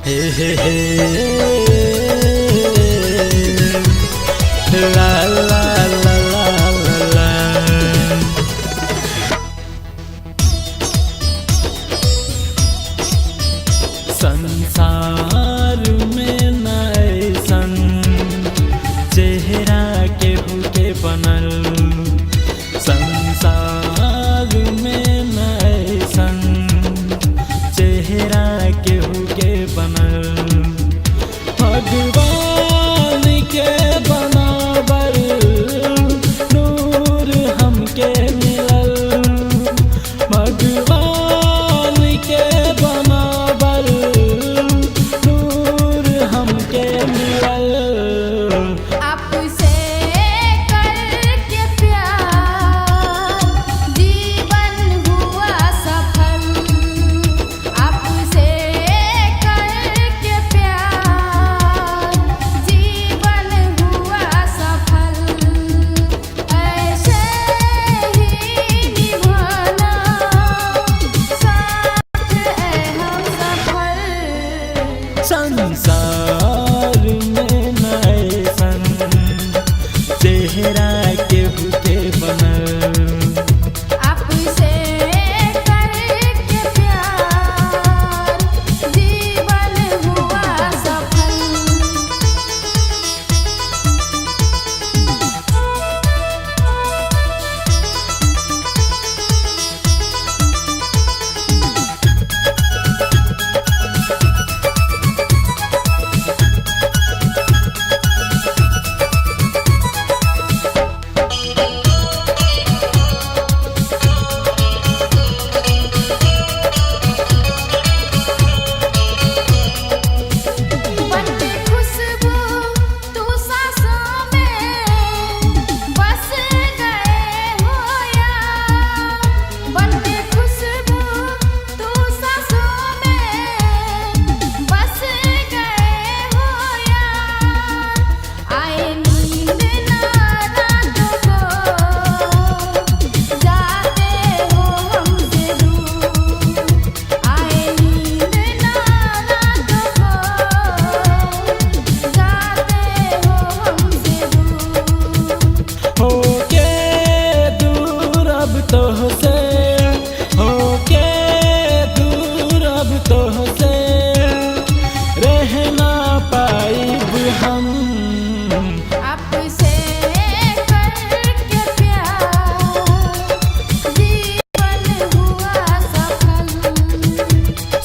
हे हे हे ला ला ला ला ला ला। संसार में न ऐसन चेहरा केहू के बनल, संसार में न ऐसन चेहरा केहू के बनल। भगवान के बनावल नूर हमके मिलल, भगवान के बनावल नूर हमके मिलल। आपसे करके प्यार जीवन हुआ सफल, आपसे करके प्यार जीवन हुआ सफल। ऐसे ही निभाना साथ है हम सफल। संसार में न ऐसन चेहरा केहू के बनल, आपसे करके प्यार जीवन हुआ सफल। बनके खुशबू तू सांसों में बस गए हो यार, बनके खुशबू तू सांसों में बस गए हो यार। आए नींद ना रातों को जाते हो हमसे दूर, आए नींद ना रातों को जाते हो हमसे दूर। होके दूर अब तोहसे, होके दूर अब तोहसे रह ना पाइब हम। आपसे करके प्यार जीवन हुआ सफल।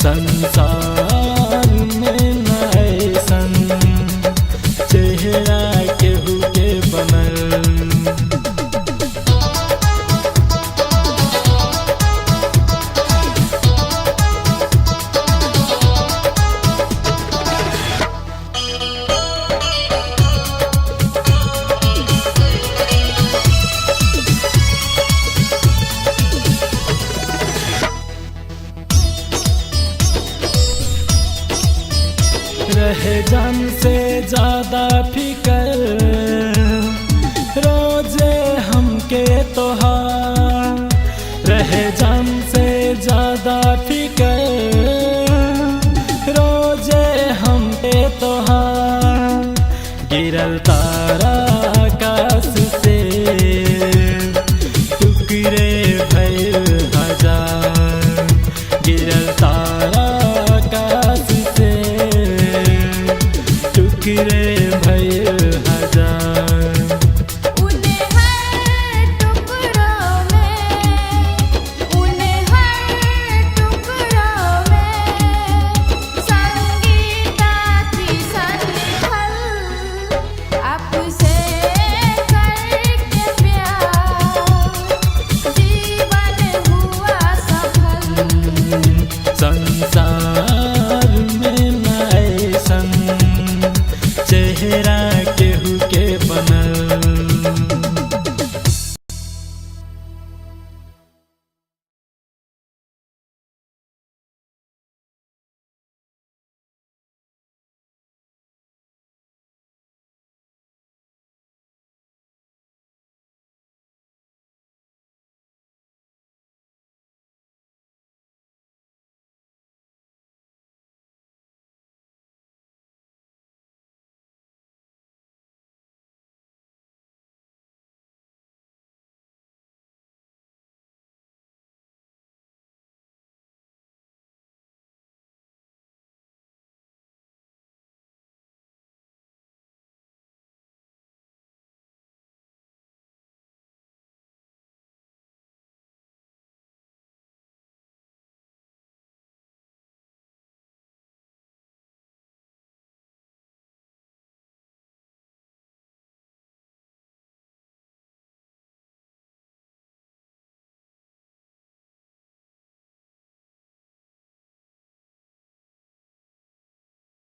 संसार में न ऐसन चेहरा केहू के बनल। रहे जान से ज्यादा फिकर रोजे हमके तोहार, रहे जान से ज्यादा फिकर रोजे हमके तोहार। गिरल तारा